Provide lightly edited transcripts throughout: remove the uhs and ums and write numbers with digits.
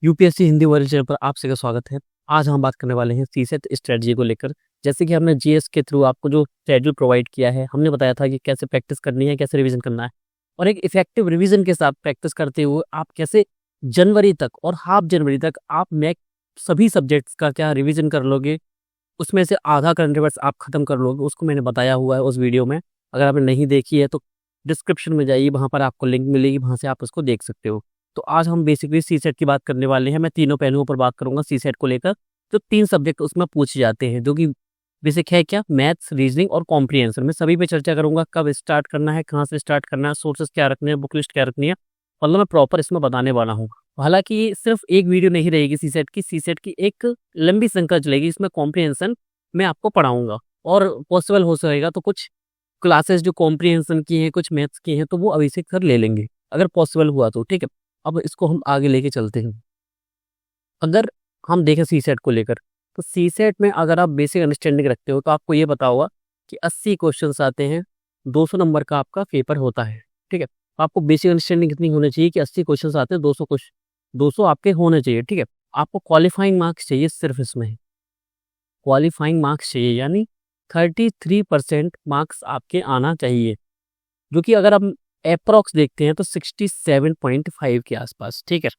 UPSC Hindi world channel पर आप सभी का स्वागत है। आज हम बात करने वाले हैं सीसेट स्ट्रेटजी को लेकर। जैसे कि हमने जीएस के थ्रू आपको जो शेड्यूल प्रोवाइड किया है, हमने बताया था कि कैसे प्रैक्टिस करनी है, कैसे रिवीजन करना है और एक इफेक्टिव रिवीजन के साथ प्रैक्टिस करते हुए आप कैसे जनवरी तक और हाफ जनवरी तक आप मैक सभी सब्जेक्ट्स का क्या रिवीजन कर लोगे, उसमें से आधा करंट अफेयर्स आप खत्म कर लोगे। उसको मैंने बताया हुआ है उस वीडियो में। अगर आपने नहीं देखी है तो डिस्क्रिप्शन में जाइए, वहाँ पर आपको लिंक मिलेगी, वहाँ से आप उसको देख सकते हो। तो आज हम बेसिकली सी सेट की बात करने वाले हैं। मैं तीनों पहलुओं पर बात करूंगा सी सेट को लेकर। तो 3 सब्जेक्ट उसमें पूछे जाते हैं जो कि बेसिक है क्या, मैथ्स, रीजनिंग और कॉम्प्रिहेंशन। मैं सभी पे चर्चा करूंगा, कब स्टार्ट करना है, कहाँ से स्टार्ट करना है, सोर्सेस क्या रखने हैं, बुक लिस्ट क्या रखनी है, मतलब मैं प्रॉपर इसमें बताने वाला हूँ। हालांकि ये सिर्फ एक वीडियो नहीं रहेगी सी सेट की एक लंबी श्रृंखला चलेगी। इसमें कॉम्प्रिहेंशन मैं आपको पढ़ाऊंगा और पॉसिबल हो सकेगा तो कुछ क्लासेस जो कॉम्प्रिहेंशन की हैं, कुछ मैथ्स की हैं, तो वो अभिषेक सर ले लेंगे अगर पॉसिबल हुआ तो। ठीक है, अब इसको हम आगे लेके चलते हैं। अगर हम देखें सी सेट को लेकर, तो सी सेट में अगर आप बेसिक अंडरस्टैंडिंग रखते हो तो आपको ये पता होगा कि 80 क्वेश्चंस आते हैं, 200 नंबर का आपका पेपर होता है। ठीक है, तो आपको बेसिक अंडरस्टैंडिंग कितनी होनी चाहिए कि 80 क्वेश्चंस आते हैं, 200 क्वेश्चन 200 आपके होने चाहिए। ठीक है, आपको क्वालिफाइंग मार्क्स चाहिए, सिर्फ इसमें क्वालिफाइंग मार्क्स चाहिए, यानी 33% मार्क्स आपके आना चाहिए, जो कि अगर हम अप्रॉक्स देखते हैं तो 67.5 के आसपास। ठीक है,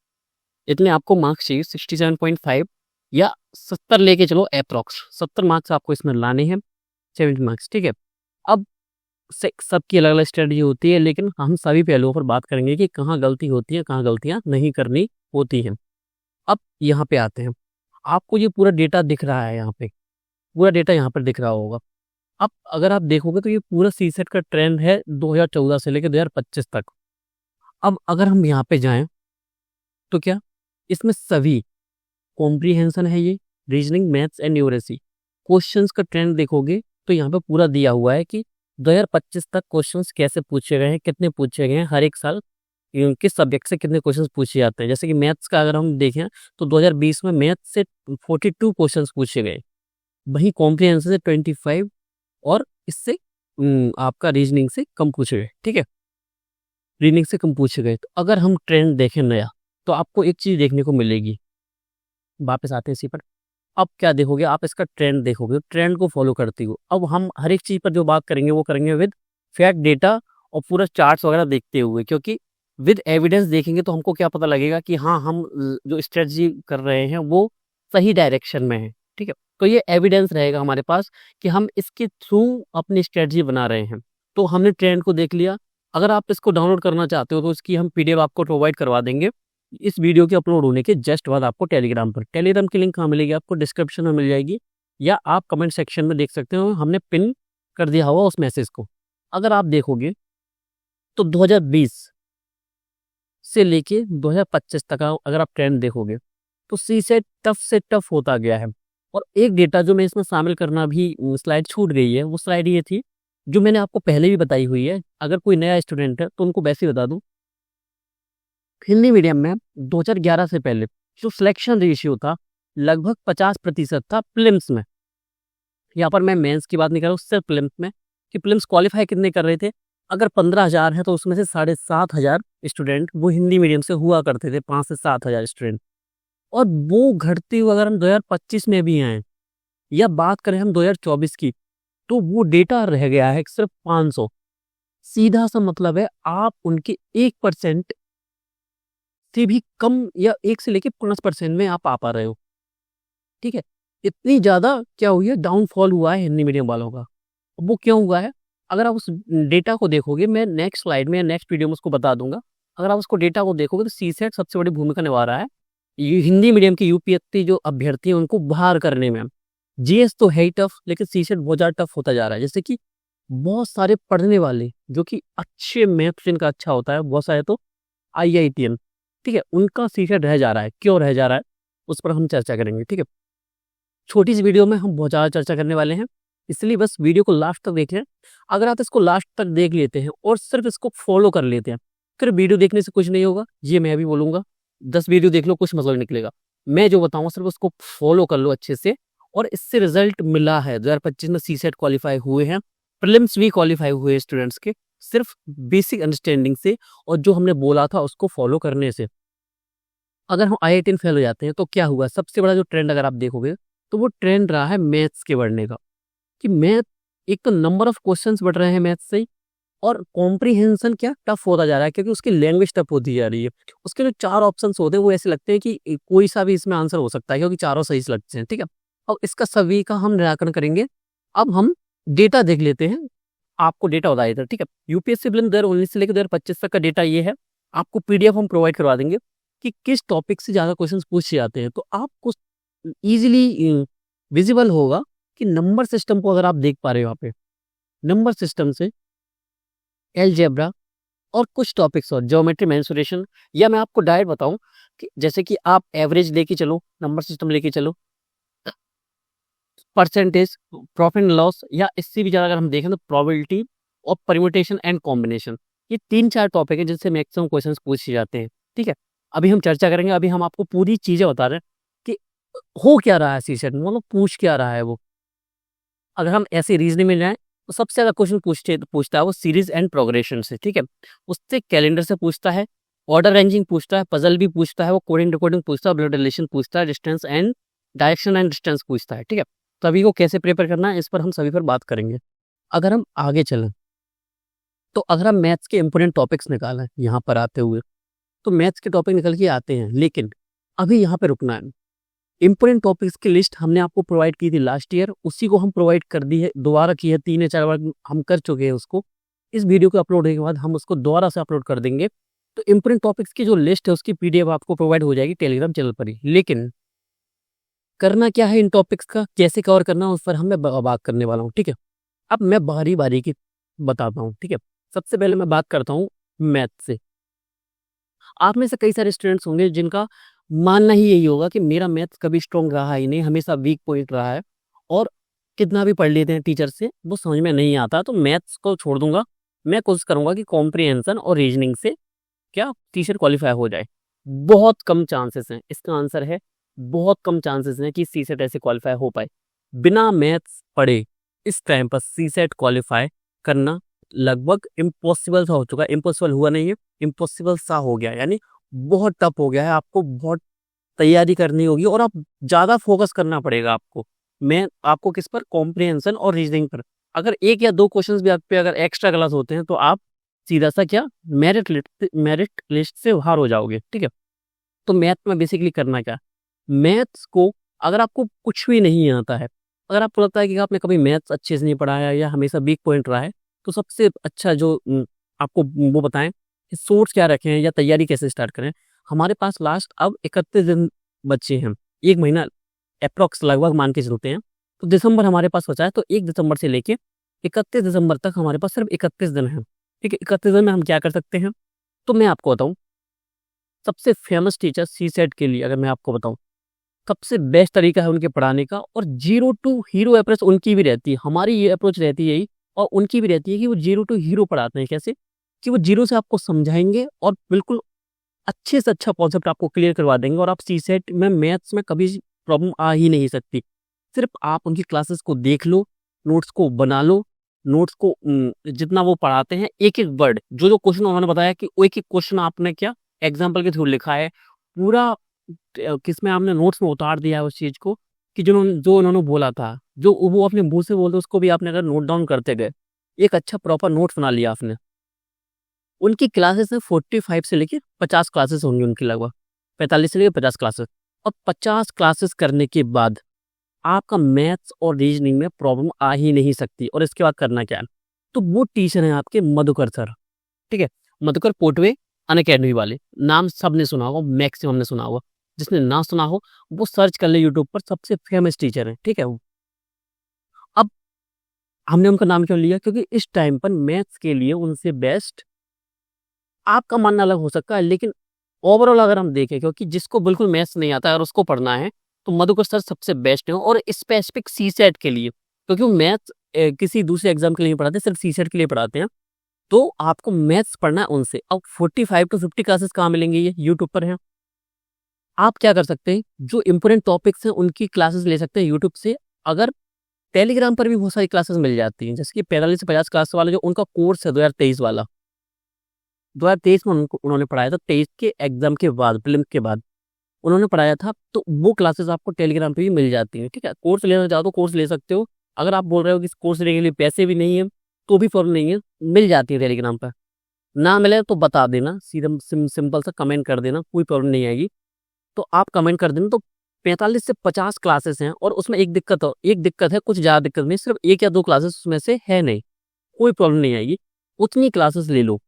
इतने आपको मार्क्स चाहिए, 67.5 या 70 लेके चलो, अप्रॉक्स 70 मार्क्स आपको इसमें लाने हैं, 70 मार्क्स। ठीक है, अब सबकी अलग अलग स्ट्रेटजी होती है, लेकिन हम सभी पहलुओं पर बात करेंगे कि कहाँ गलती होती है, कहाँ गलतियाँ नहीं करनी होती हैं। अब यहाँ पे आते हैं, आपको ये पूरा डेटा दिख रहा है, यहाँ पे पूरा डेटा यहाँ पर दिख रहा होगा। अब अगर आप देखोगे तो ये पूरा सी सेट का ट्रेंड है 2014 से लेकर 2025 तक। अब अगर हम यहाँ पे जाएं तो क्या इसमें सभी कॉम्प्रिहेंशन है, ये reasoning, maths and numeracy questions का ट्रेंड देखोगे तो यहाँ पे पूरा दिया हुआ है कि 2025 तक क्वेश्चंस कैसे पूछे गए हैं, कितने पूछे गए हैं, हर एक साल किस सब्जेक्ट से कितने क्वेश्चंस पूछे जाते हैं। जैसे कि मैथ्स का अगर हम देखें तो 2020 में मैथ्स से 42 क्वेश्चंस पूछे गए, वहीं कॉम्प्रिहेंशन से 25 और इससे आपका रीजनिंग से कम पूछे गए। ठीक है, रीजनिंग से कम पूछे गए। तो अगर हम ट्रेंड देखें नया, तो आपको एक चीज देखने को मिलेगी। वापस आते हैं इसी पर। अब क्या देखोगे आप, इसका ट्रेंड देखोगे, ट्रेंड को फॉलो करती हो। अब हम हर एक चीज पर जो बात करेंगे वो करेंगे विद फैक्ट, डेटा और पूरा चार्ट्स वगैरह देखते हुए, क्योंकि विद एविडेंस देखेंगे तो हमको क्या पता लगेगा कि हाँ, हम जो स्ट्रेटजी कर रहे हैं वो सही डायरेक्शन में है। ठीक है, तो ये एविडेंस रहेगा हमारे पास कि हम इसके थ्रू अपनी स्ट्रेटजी बना रहे हैं। तो हमने ट्रेंड को देख लिया। अगर आप इसको डाउनलोड करना चाहते हो तो इसकी हम पीडीएफ आपको प्रोवाइड करवा देंगे इस वीडियो के अपलोड होने के जस्ट बाद। आपको टेलीग्राम पर, टेलीग्राम की लिंक कहाँ मिलेगी, आपको डिस्क्रिप्शन में मिल जाएगी या आप कमेंट सेक्शन में देख सकते हो, हमने पिन कर दिया हुआ उस मैसेज को। अगर आप देखोगे तो 2020 से लेके 2025 तक अगर आप ट्रेंड देखोगे तो सी से टफ होता गया है। और एक डेटा जो मैं इसमें शामिल करना भी, स्लाइड छूट गई है, वो स्लाइड ये थी जो मैंने आपको पहले भी बताई हुई है। अगर कोई नया स्टूडेंट है तो उनको वैसे ही बता दूं, हिंदी मीडियम में 2011 से पहले जो सिलेक्शन रेशियो था लगभग 50% था प्रीलिम्स में। यहाँ पर मैं मेंस की बात नहीं कर रहा हूँ, सिर्फ प्रीलिम्स में, कि प्रीलिम्स क्वालिफाई कितने कर रहे थे। अगर 15,000 है तो उसमें से 7,500 स्टूडेंट वो हिंदी मीडियम से हुआ करते थे, 5 से 7,000 स्टूडेंट। और वो घटते हुए अगर हम 2025 में भी आए या बात करें हम 2024 की, तो वो डेटा रह गया है सिर्फ 500। सीधा सा मतलब है आप उनके 1% से भी कम या 1 से लेके 5% में आप आ पा रहे हो। ठीक है, इतनी ज्यादा क्या हुई है, डाउनफॉल हुआ है हिंदी मीडियम वालों का। अब वो क्यों हुआ है, अगर आप उस डेटा को देखोगे, मैं नेक्स्ट स्लाइड में या नेक्स्ट वीडियो में उसको बता दूंगा। अगर आप उसको डेटा को देखोगे तो सीसेट सबसे बड़ी भूमिका निभा रहा है ये हिंदी मीडियम की यूपीएससी जो अभ्यर्थी है उनको बाहर करने में। जीएस तो है ही टफ, लेकिन सीसेट बहुत ज्यादा टफ होता जा रहा है। जैसे कि बहुत सारे पढ़ने वाले जो कि अच्छे मैथ्स जिनका अच्छा होता है, बहुत सारे तो आईआईटीएन, ठीक है, उनका सीसेट रह जा रहा है। क्यों रह जा रहा है उस पर हम चर्चा करेंगे। ठीक है, छोटी सी वीडियो में हम बहुत ज़्यादा चर्चा करने वाले हैं, इसलिए बस वीडियो को लास्ट तक देख लें। अगर आप इसको लास्ट तक देख लेते हैं और सिर्फ इसको फॉलो कर लेते हैं, फिर वीडियो देखने से कुछ नहीं होगा, ये मैं भी बोलूँगा। 10 वीडियो देख लो, कुछ मतलब नहीं निकलेगा। मैं जो बताऊँगा सिर्फ उसको फॉलो कर लो अच्छे से। और इससे रिजल्ट मिला है, 2025 में सीसेट क्वालिफाई हुए हैं, प्रीलिम्स भी क्वालिफाई हुए हैं स्टूडेंट्स के, सिर्फ बेसिक अंडरस्टैंडिंग से और जो हमने बोला था उसको फॉलो करने से। अगर हम IIT में फेल हो जाते हैं तो क्या हुआ, सबसे बड़ा जो ट्रेंड अगर आप देखोगे तो वो ट्रेंड रहा है मैथ्स के बढ़ने का, कि मैथ एक तो नंबर ऑफ क्वेश्चंस बढ़ रहे हैं मैथ से, और कॉम्प्रिहेंशन क्या टफ होता जा रहा है, क्योंकि उसकी लैंग्वेज टफ होती जा रही है। उसके जो 4 ऑप्शंस होते हैं वो ऐसे लगते हैं कि कोई सा भी इसमें आंसर हो सकता है, क्योंकि चारों सही से लगते हैं, ठीक है। अब इसका सभी का हम निराकरण करेंगे। अब हम डेटा देख लेते हैं, आपको डेटा बताया था, ठीक है। यूपीएससी प्रीलिम्स 2019 से लेकर 2025 तक का डेटा ये है। आपको पीडीएफ हम प्रोवाइड करवा देंगे कि किस टॉपिक से ज़्यादा क्वेश्चंस पूछे जाते हैं, तो आपको इजीली विजिबल होगा कि नंबर सिस्टम को अगर आप देख पा रहे हो यहाँ पे, नंबर सिस्टम से अलजेब्रा और कुछ टॉपिक्स और ज्योमेट्री मेंसुरेशन, या मैं आपको डायरेक्ट बताऊं कि जैसे कि आप एवरेज लेके चलो, नंबर सिस्टम लेके चलो, परसेंटेज, प्रॉफिट एंड लॉस, या इससे भी ज़्यादा अगर हम देखें तो प्रोबेबिलिटी और परम्यूटेशन एंड कॉम्बिनेशन, ये 3-4 टॉपिक है जिससे मैक्सिमम क्वेश्चंस पूछे जाते हैं, ठीक है। अभी हम चर्चा करेंगे, अभी हम आपको पूरी चीज़ें बता रहे हैं कि हो क्या रहा है सीसेट में, मतलब पूछ क्या रहा है वो। अगर हम ऐसे रीजनिंग में जाएं तो सबसे ज़्यादा क्वेश्चन पूछता है वो सीरीज एंड प्रोग्रेशन से, ठीक है। उससे कैलेंडर से पूछता है, ऑर्डर रेंजिंग पूछता है, पजल भी पूछता है, वो कोडिंग डिकोडिंग पूछता है, ब्लड रिलेशन पूछता है, distance and direction and distance पूछता है, ठीक है। तो अभी को कैसे प्रिपेयर करना है इस पर हम सभी पर बात करेंगे। अगर हम आगे चलें तो अगर हम मैथ्स के इंपोर्टेंट टॉपिक्स निकालें यहाँ पर आते हुए, तो मैथ्स के टॉपिक निकल के आते हैं, लेकिन अभी यहाँ पे रुकना है। इंपोर्टेंट टॉपिक्स की लिस्ट हमने आपको प्रोवाइड की थी लास्ट ईयर, उसी को हम प्रोवाइड कर दी है, दोबारा की है, 3 या 4 बार हम कर चुके हैं उसको। इस वीडियो को अपलोड होने के बाद हम उसको दोबारा से अपलोड कर देंगे। तो इंपोर्टेंट टॉपिक्स की जो लिस्ट है उसकी पीडीएफ आपको प्रोवाइड हो जाएगी टेलीग्राम चैनल पर ही। लेकिन करना क्या है, इन टॉपिक्स का कैसे कवर करना उस पर हम मैं बात करने वाला हूँ, ठीक है। अब मैं बारी बारी की बताता हूँ, ठीक है। सबसे पहले मैं बात करता हूँ मैथ से। आप में से कई सारे स्टूडेंट्स होंगे जिनका मानना ही यही होगा कि मेरा मैथ्स कभी स्ट्रॉन्ग रहा ही नहीं, हमेशा वीक पॉइंट रहा है, और कितना भी पढ़ लेते हैं टीचर से वो समझ में नहीं आता, तो मैथ्स को छोड़ दूंगा। मैं कोशिश करूंगा कि कॉम्प्रिहेंशन और रीजनिंग से क्या टीचर क्वालिफाई हो जाए। बहुत कम चांसेस हैं, इसका आंसर है बहुत कम चांसेस हैं कि सीसेट ऐसे क्वालिफाई हो पाए। बिना मैथ्स पढ़े इस टाइम पर सीसेट क्वालिफाई करना लगभग इम्पॉसिबल सा हो चुका है। इम्पॉसिबल हुआ नहीं है, इम्पॉसिबल सा हो गया, यानी बहुत टफ हो गया है। आपको बहुत तैयारी करनी होगी और आप ज़्यादा फोकस करना पड़ेगा आपको। मैं आपको किस पर, कॉम्प्रिहेंशन और रीजनिंग पर। अगर 1 या 2 क्वेश्चंस भी आप पे अगर एक्स्ट्रा क्लास होते हैं तो आप सीधा सा क्या मेरिट लिस्ट से बाहर हो जाओगे, ठीक है। तो मैथ में बेसिकली करना क्या, मैथ्स को अगर आपको कुछ भी नहीं आता है, अगर आपको लगता है कि आपने कभी मैथ्स अच्छे से नहीं पढ़ाया या हमेशा वीक पॉइंट रहा है, तो सबसे अच्छा जो आपको वो बताएं कि सोर्स क्या रखें या तैयारी कैसे स्टार्ट करें। हमारे पास लास्ट अब 31 दिन बच्चे हैं, 1 महीना अप्रॉक्स लगभग मान के चलते हैं, तो दिसंबर हमारे पास बचा है। तो 1 दिसंबर से लेके 31 दिसंबर तक हमारे पास सिर्फ 31 दिन है, ठीक है। 31 दिन में हम क्या कर सकते हैं, तो मैं आपको बताऊं सबसे फेमस टीचर सीसेट के लिए, अगर मैं आपको बताऊं सबसे बेस्ट तरीका है उनके पढ़ाने का, और 0 टू हीरो अप्रोच उनकी भी रहती है, हमारी ये अप्रोच रहती है यही, और उनकी भी रहती है कि वो 0 टू हीरो पढ़ाते हैं। कैसे कि वो 0 से आपको समझाएंगे और बिल्कुल अच्छे से अच्छा कॉन्सेप्ट आपको क्लियर करवा देंगे, और आप सीसेट में मैथ्स में कभी प्रॉब्लम आ ही नहीं सकती। सिर्फ आप उनकी क्लासेस को देख लो, नोट्स को बना लो, नोट्स को जितना वो पढ़ाते हैं एक एक वर्ड, जो जो क्वेश्चन उन्होंने बताया कि वो एक एक क्वेश्चन आपने क्या एग्जाम्पल के थ्रू लिखा है पूरा, किसमें आपने नोट्स में उतार दिया है उस चीज को, कि जो उन्होंने बोला था, जो वो अपने मुंह से बोलते उसको भी आपने अगर नोट डाउन करते गए, एक अच्छा प्रॉपर नोट्स बना लिया आपने। उनकी क्लासेस है 45 से लेकर 50 क्लासेस होंगी उनकी, लगभग 45 से लेकर 50 क्लासेस। और 50 क्लासेस करने के बाद आपका मैथ्स और रीजनिंग में प्रॉब्लम आ ही नहीं सकती। और इसके बाद करना क्या है, तो वो टीचर है आपके मधुकर सर, ठीक है। मधुकर पोटवे अनअकैडमी वाले, नाम सबने सुना होगा, मैक्सिमम ने सुना होगा। जिसने ना सुना हो वो सर्च कर ले यूट्यूब पर, सबसे फेमस टीचर है, ठीक है वो। अब हमने उनका नाम क्यों लिया, क्योंकि इस टाइम पर मैथ्स के लिए उनसे बेस्ट, आपका मानना अलग हो सकता है लेकिन ओवरऑल अगर हम देखें, क्योंकि जिसको बिल्कुल मैथ्स नहीं आता है और उसको पढ़ना है, तो मधुकर सर सबसे बेस्ट है। और स्पेसिफिक सीसेट के लिए, क्योंकि वो मैथ्स किसी दूसरे एग्जाम के लिए नहीं पढ़ाते, सिर्फ सीसेट के लिए पढ़ाते हैं। तो आपको मैथ्स पढ़ना है उनसे। अब 45 टू 50 क्लासेस कहाँ मिलेंगे, ये यूट्यूब पर है। आप क्या कर सकते हैं, जो इंपोर्टेंट टॉपिक्स हैं उनकी क्लासेस ले सकते हैं यूट्यूब से। अगर टेलीग्राम पर भी बहुत सारी क्लासेस मिल जाती हैं, जैसे कि 45 से 50 क्लास वाला जो उनका कोर्स है 2023 वाला, 2023 में उन्होंने पढ़ाया था, 23 के एग्जाम के बाद, प्रीलिम्स के बाद। उन्होंने पढ़ाया था, तो वो क्लासेस आपको टेलीग्राम पे भी मिल जाती हैं, ठीक है। कोर्स लेना चाहो तो कोर्स ले सकते हो। अगर आप बोल रहे हो कि इस कोर्स लेने के लिए पैसे भी नहीं है, तो भी प्रॉब्लम नहीं है, मिल जाती है टेलीग्राम पर। ना मिले तो बता देना, सीधा सिंपल सा कमेंट कर देना, कोई प्रॉब्लम नहीं आएगी। तो आप कमेंट कर देना। तो 45 से 50 क्लासेस हैं, और उसमें एक दिक्कत है, कुछ ज़्यादा दिक्कत नहीं, सिर्फ 1 या 2 क्लासेस उसमें से है नहीं, कोई प्रॉब्लम नहीं आएगी। उतनी क्लासेस ले लो।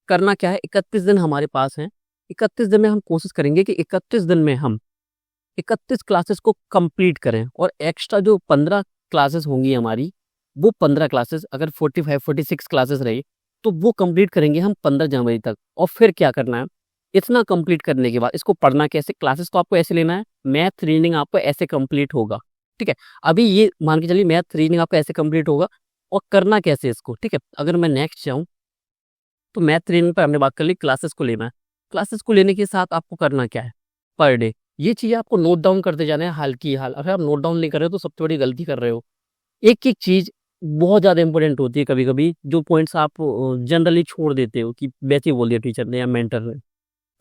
करना क्या है, 31 दिन हमारे पास हैं। 31 दिन में हम कोशिश करेंगे कि 31 दिन में हम 31 क्लासेस को कंप्लीट करें, और एक्स्ट्रा जो 15 क्लासेस होंगी हमारी, वो 15 क्लासेस अगर 45-46 क्लासेस रही, तो वो कंप्लीट करेंगे हम 15 जनवरी तक। और फिर क्या करना है, इतना कंप्लीट करने के बाद इसको पढ़ना कैसे, क्लासेस को आपको ऐसे लेना है, मैथ रीडिंग आपको ऐसे कंप्लीट होगा, ठीक है। अभी ये मान के चलिए मैथ रीडिंग आपका ऐसे कंप्लीट होगा, और करना कैसे इसको, ठीक है। अगर मैं नेक्स्ट जाऊँ, तो मैथ रीडिंग पर हमने बात कर ली, क्लासेस को लेना है। क्लासेस को लेने के साथ आपको करना क्या है, पर डे ये चीज़ें आपको नोट डाउन करते जाना है हाल की हाल। अगर आप नोट डाउन नहीं कर रहे हो तो सबसे बड़ी गलती कर रहे हो। एक एक चीज़ बहुत ज़्यादा इंपॉर्टेंट होती है, कभी कभी जो पॉइंट्स आप जनरली छोड़ देते हो कि वैसे ही बोल दिया टीचर ने या मेंटर ने।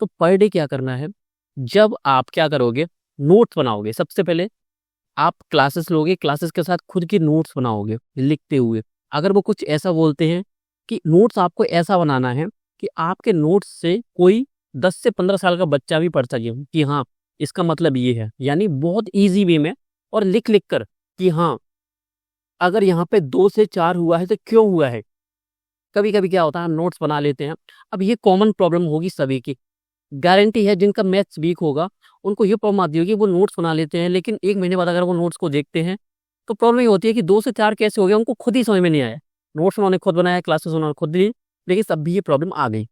तो पर डे क्या करना है, जब आप क्या करोगे, नोट्स बनाओगे। सबसे पहले आप क्लासेस लोगे, क्लासेस के साथ खुद के नोट्स बनाओगे लिखते हुए। अगर वो कुछ ऐसा बोलते हैं कि नोट्स आपको ऐसा बनाना है कि आपके नोट्स से कोई 10 से 15 साल का बच्चा भी पढ़ सके कि हाँ, इसका मतलब ये है, यानी बहुत ईजी वे में, और लिख लिख कर कि हाँ, अगर यहाँ पे 2 से 4 हुआ है तो क्यों हुआ है। कभी कभी क्या होता है, हम नोट्स बना लेते हैं। अब ये कॉमन प्रॉब्लम होगी सभी की, गारंटी है जिनका मैथ्स वीक होगा उनको ये प्रॉब्लम आती होगी, वो नोट्स बना लेते हैं, लेकिन 1 महीने बाद अगर वो नोट्स को देखते हैं, तो प्रॉब्लम ये होती है कि 2 से 4 कैसे हो गया, उनको खुद ही समझ में नहीं आया। नोट्स उन्होंने खुद बनाया, क्लासेस उन्होंने खुद ली, लेकिन तब भी ये प्रॉब्लम आ गई,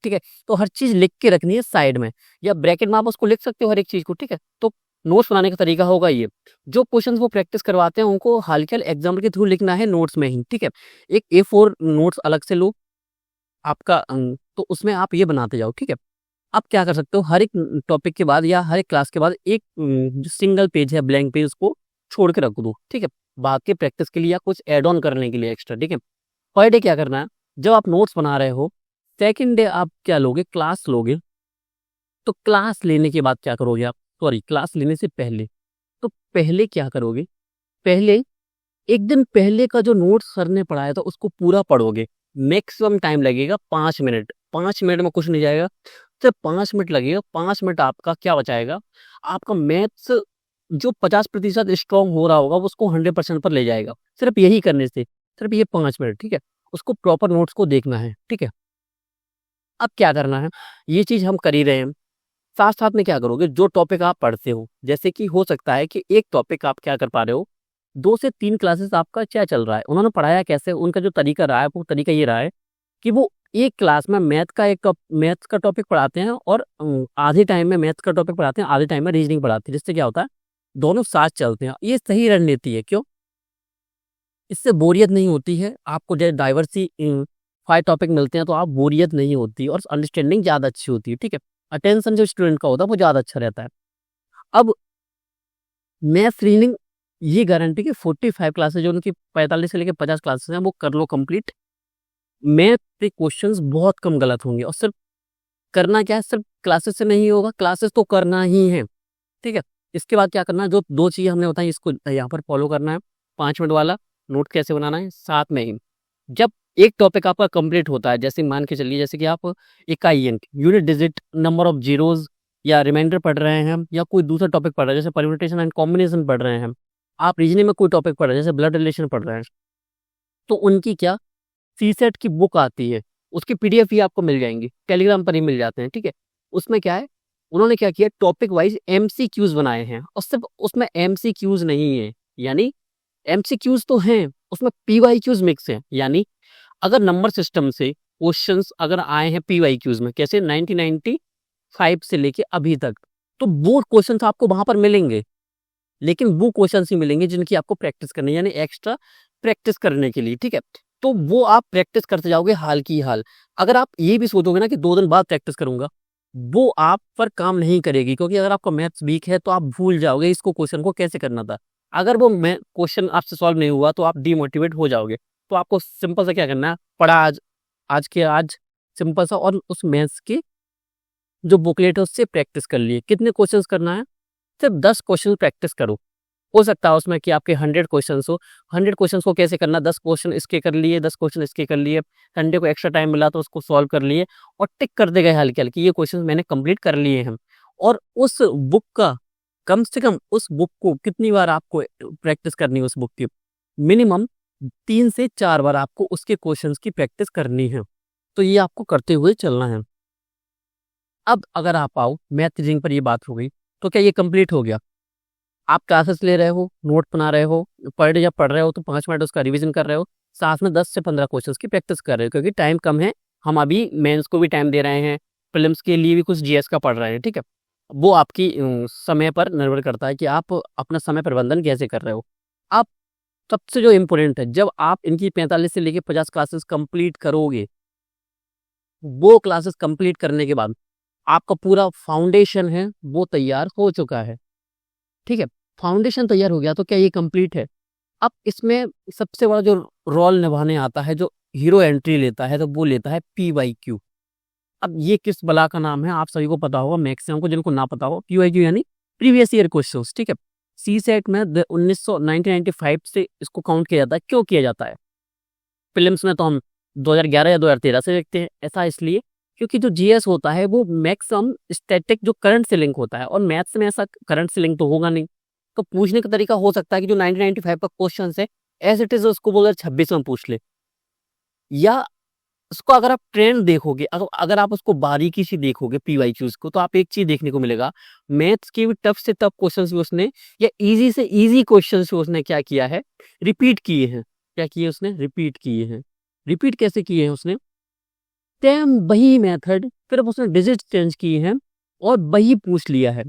ठीक है। तो हर चीज़ लिख के रखनी है साइड में, या ब्रैकेट में आप उसको लिख सकते हो हर एक चीज़ को, ठीक है। तो नोट्स बनाने का तरीका होगा ये, जो क्वेश्चंस वो प्रैक्टिस करवाते हैं उनको हाल-फिलहाल एग्जाम्पल के थ्रू लिखना है नोट्स में ही, ठीक है। एक A4 नोट्स अलग से लो आपका, तो उसमें आप ये बनाते जाओ, ठीक है। आप क्या कर सकते हो, हर एक टॉपिक के बाद या हर एक क्लास के बाद एक जो सिंगल पेज है, ब्लैंक पेज, उसको छोड़ के रख दो, ठीक है। बाद के प्रैक्टिस के लिए या कुछ ऐड ऑन करने के लिए एक्स्ट्रा, ठीक है। पर डे क्या करना है, जब आप नोट्स बना रहे हो, सेकंड डे आप क्या लोगे, क्लास लोगे। तो क्लास लेने के बाद क्या करोगे आप, सॉरी, क्लास लेने से पहले, तो पहले क्या करोगे, पहले एक दिन पहले का जो नोट्स सर ने पढ़ाया था उसको पूरा पढ़ोगे। मैक्सिमम टाइम लगेगा 5 मिनट, 5 मिनट में कुछ नहीं जाएगा, सिर्फ 5 मिनट लगेगा। 5 मिनट आपका क्या बचाएगा, आपका मैथ्स जो 50% स्ट्रांग हो रहा होगा वो उसको 100% पर ले जाएगा, सिर्फ यही करने से, सिर्फ ये 5 मिनट, ठीक है। उसको प्रॉपर नोट्स को देखना है, ठीक है। अब क्या करना है, ये चीज हम कर ही रहे हैं, साथ साथ में क्या करोगे, जो टॉपिक आप पढ़ते हो, जैसे कि हो सकता है कि एक टॉपिक आप क्या कर पा रहे हो, 2 से 3 क्लासेस आपका क्या चल रहा है, उन्होंने पढ़ाया कैसे, उनका जो तरीका रहा है वो तरीका ये रहा है कि वो एक क्लास में मैथ्स का टॉपिक पढ़ाते हैं, और आधे टाइम में मैथ्स का टॉपिक पढ़ाते हैं, आधे टाइम में रीजनिंग पढ़ाते हैं, जिससे क्या होता है, दोनों साथ चलते हैं। ये सही रणनीति है, क्यों, इससे बोरियत नहीं होती है आपको। जब डाइवर्सी 5 टॉपिक मिलते हैं तो आप बोरियत नहीं होती, और अंडरस्टैंडिंग ज़्यादा अच्छी होती है, ठीक है। अटेंशन जो स्टूडेंट का होता है वो ज़्यादा अच्छा रहता है। अब मैथ रीजनिंग, ये गारंटी कि 45 क्लासेस जो उनकी 45 से लेकर 50 क्लासेस हैं वो कर लो कंप्लीट। मैथ के क्वेश्चंस बहुत कम गलत होंगे, और सिर्फ करना क्या है, सिर्फ क्लासेस से नहीं होगा, क्लासेस तो करना ही है, ठीक है। इसके बाद क्या करना है, जो 2 चीज़ें हमने बताई इसको यहाँ पर फॉलो करना है। 5 मिनट वाला नोट कैसे बनाना है, साथ में ही जब एक टॉपिक आपका कंप्लीट होता है, जैसे मान के चलिए, जैसे कि आप इकाई अंक, unit digit, number of zeros या रिमाइंडर पढ़ रहे हैं, या कोई दूसरा टॉपिक पढ़ रहे हैं जैसे परम्यूटेशन एंड कॉम्बिनेशन पढ़ रहे हैं, आप रीजनिंग में कोई टॉपिक पढ़ रहे हैं जैसे ब्लड रिलेशन पढ़ रहे हैं, तो उनकी क्या सीसेट की बुक आती है, उसकी पीडीएफ भी आपको मिल जाएंगी, टेलीग्राम पर ही मिल जाते हैं, ठीक है। उसमें क्या है, उन्होंने क्या किया, टॉपिक वाइज एमसीक्यूज बनाए हैं, और सिर्फ उसमें एमसीक्यूज नहीं है, यानी एमसीक्यूज तो हैं, उसमें पीवाईक्यूज मिक्स है। यानी अगर नंबर सिस्टम से क्वेश्चंस अगर आए हैं पीवाईक्यूज में, कैसे 1995 से लेके अभी तक, तो वो क्वेश्चंस आपको वहां पर मिलेंगे, लेकिन वो क्वेश्चंस ही मिलेंगे जिनकी आपको प्रैक्टिस करनी है, यानी एक्स्ट्रा प्रैक्टिस करने के लिए, ठीक है। तो वो आप प्रैक्टिस करते जाओगे हाल की हाल। अगर आप ये भी सोचोगे ना कि 2 दिन बाद प्रैक्टिस करूंगा, वो आप पर काम नहीं करेगी, क्योंकि अगर आपका मैथ्स वीक है तो आप भूल जाओगे इसको, क्वेश्चन को कैसे करना था। अगर वो क्वेश्चन आपसे सॉल्व नहीं हुआ तो आप डीमोटिवेट हो जाओगे। तो आपको सिंपल सा क्या करना है, पढ़ा आज, आज के आज सिंपल सा, और उस मैथ्स के जो बुकलेट है उससे प्रैक्टिस कर लिए। कितने क्वेश्चंस करना है? सिर्फ 10 क्वेश्चन प्रैक्टिस करो। हो सकता है उसमें कि आपके 100 क्वेश्चंस हो, 100 क्वेश्चंस को कैसे करना, 10 क्वेश्चन इसके कर लिए, 10 क्वेश्चन इसके कर लिए, संडे को एक्स्ट्रा टाइम मिला तो उसको सॉल्व कर लिए और टिक करते गए हल्के हल्के, ये क्वेश्चन मैंने कंप्लीट कर लिए हैं। और उस बुक का कम से कम, उस बुक को कितनी बार आपको प्रैक्टिस करनी है? उस बुक की मिनिमम 3 से 4 बार आपको उसके क्वेश्चंस की प्रैक्टिस करनी है। तो ये आपको करते हुए चलना है। अब अगर आप आओ मैथ रीजनिंग पर, ये बात हो गई, तो क्या ये कंप्लीट हो गया? आप क्लासेस ले रहे हो, नोट बना रहे हो, पर डे जब पढ़ रहे हो तो 5 मिनट उसका रिवीजन कर रहे हो, साथ में 10 से 15 क्वेश्चंस की प्रैक्टिस कर रहे हो, क्योंकि टाइम कम है। हम अभी मेंस को भी टाइम दे रहे हैं, प्रीलिम्स के लिए भी कुछ जीएस का पढ़ रहे हैं, ठीक है। वो आपकी समय पर निर्भर करता है कि आप अपना समय प्रबंधन कैसे कर रहे हो। आप सबसे जो इम्पोर्टेंट है, जब आप इनकी 45 से लेके 50 क्लासेस कंप्लीट करोगे, वो क्लासेस कंप्लीट करने के बाद आपका पूरा फाउंडेशन है वो तैयार हो चुका है, ठीक है। फाउंडेशन तैयार हो गया तो क्या ये कंप्लीट है? अब इसमें सबसे बड़ा जो रोल निभाने आता है, जो हीरो एंट्री लेता है, तो वो लेता है PYQ। अब ये किस बला का नाम है? आप सभी को पता होगा, मैक्सिमम को, जिनको ना पता हो, PYQ यानी प्रीवियस ईयर क्वेश्चंस, ठीक है। सी सेट में 1995 से इसको काउंट किया जाता है। क्यों किया जाता है? प्रीलिम्स में तो हम 2011 या 2013 से देखते हैं। ऐसा इसलिए क्योंकि जो जीएस होता है वो मैक्सिमम स्टैटिक, जो करंट से लिंक होता है, और मैथ्स में ऐसा करंट से लिंक तो होगा नहीं। तो पूछने का तरीका हो सकता है कि जो 1995 का क्वेश्चन है एज इट इज उसको 2026 में पूछ ले, या उसको अगर आप ट्रेंड देखोगे, अगर आप उसको बारीकी से देखोगे PYQs को, तो आप एक चीज देखने को मिलेगा, मैथ्स के भी टफ से टफ क्वेश्चंस भी उसने, या इजी से इजी क्वेश्चंस भी उसने क्या किया है? रिपीट किए हैं। क्या किए उसने? रिपीट किए हैं। रिपीट कैसे किए हैं उसने? सेम वही मेथड, फिर उसने डिजिट चेंज किए हैं और वही पूछ लिया है।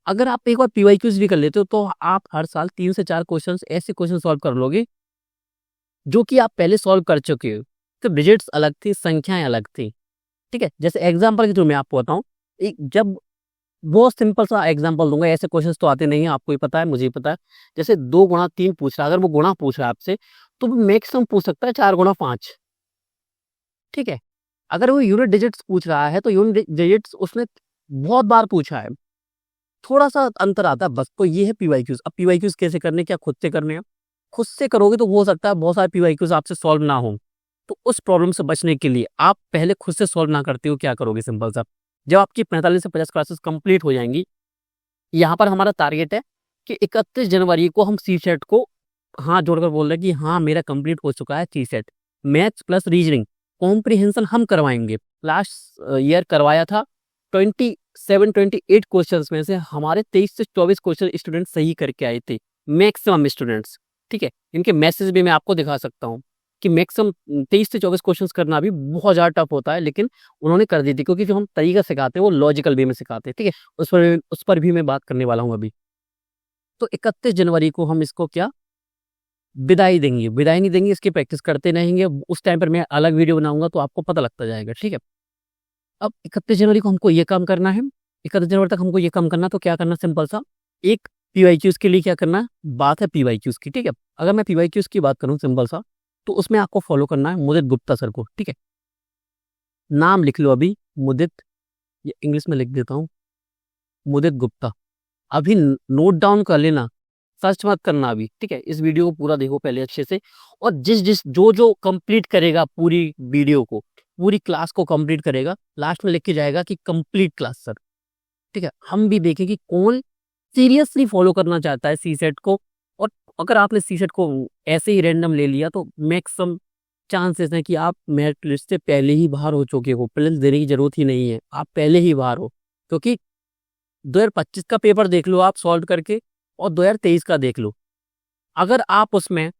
अगर आप एक बार PYQs भी कर लेते हो तो आप हर साल 3 से 4 क्वेश्चंस, ऐसे क्वेश्चन सॉल्व कर लोगे जो कि आप पहले सॉल्व कर चुके हो। तो डिजिट्स अलग थी, संख्याएं अलग थी, ठीक है। जैसे एग्जाम्पल के थ्रू मैं आपको बताऊं, एक जब बहुत सिंपल सा एग्जाम्पल दूंगा, ऐसे क्वेश्चंस तो आते नहीं है, आपको ही पता है, मुझे ही पता है। जैसे 2 गुणा 3 पूछ रहा है, अगर वो गुणा पूछ रहा है आपसे, तो मैक्सिमम पूछ सकता है 4 गुणा 5, ठीक है। अगर वो यूनिट डिजिट्स पूछ रहा है तो यूनिट डिजिट्स उसने बहुत बार पूछा है, थोड़ा सा अंतर आता है बस। तो ये है PYQs। अब PYQs कैसे करने, क्या खुद से करने हैं? खुद से करोगे तो हो सकता है बहुत सारे PYQs आपसे सॉल्व ना हो। तो उस प्रॉब्लम से बचने के लिए आप पहले खुद से सॉल्व ना करते हो, क्या करोगे? सिंपल सा, जब आपकी 45 से 50 क्लासेस कंप्लीट हो जाएंगी, यहाँ पर हमारा टारगेट है कि 31 जनवरी को हम सी सेट को हाथ जोड़कर बोल रहे हैं कि हाँ मेरा कंप्लीट हो चुका है C set. Maths plus reasoning comprehension हम करवाएंगे। लास्ट ईयर करवाया था, 27-28 क्वेश्चंस में से हमारे 23 से 24 क्वेश्चन स्टूडेंट सही करके आए थे, मैक्सिमम स्टूडेंट्स, ठीक है। इनके मैसेज भी मैं आपको दिखा सकता हूँ कि मैक्सिमम 23 से 24 क्वेश्चंस करना भी बहुत ज़्यादा टफ होता है, लेकिन उन्होंने कर दी थी, क्योंकि जो हम तरीका सिखाते हैं वो लॉजिकल वे में सिखाते हैं, ठीक है। उस पर भी मैं बात करने वाला हूँ अभी। तो 31 जनवरी को हम इसको क्या विदाई देंगे? विदाई नहीं देंगे, इसकी प्रैक्टिस करते रहेंगे। उस टाइम पर मैं अलग वीडियो बनाऊंगा तो आपको पता लगता जाएगा, ठीक है। अब 31 जनवरी को हमको ये काम करना है, 31 जनवरी तक हमको ये काम करना, तो क्या करना? सिंपल सा, एक PYQs के लिए क्या करना है? बात है PYQs की, ठीक है। अगर मैं PYQs की बात करूं सिंपल सा, तो उसमें आपको फॉलो करना है मुदित गुप्ता सर को, ठीक है। नाम लिख लो अभी, मुदित, ये इंग्लिश में लिख देता हूँ, मुदित गुप्ता। अभी नोट डाउन कर लेना, सर्च मत करना अभी, ठीक है। इस वीडियो को पूरा देखो पहले अच्छे से, और जिस जो जो कंप्लीट करेगा पूरी वीडियो को, पूरी क्लास को कंप्लीट करेगा, लास्ट में लिख के जाएगा कि कंप्लीट क्लास सर, ठीक है। हम भी देखें कि कौन सीरियसली फॉलो करना चाहता है सी सेट को। और अगर आपने सी सेट को ऐसे ही रैंडम ले लिया तो मैक्सिमम चांसेस हैं कि आप मेरिट लिस्ट से पहले ही बाहर हो चुके हो, प्रीलिम्स देने की जरूरत ही नहीं है, आप पहले ही बाहर हो। क्योंकि 2025 का पेपर देख लो आप सॉल्व करके, और 2023 का देख लो, अगर आप उसमें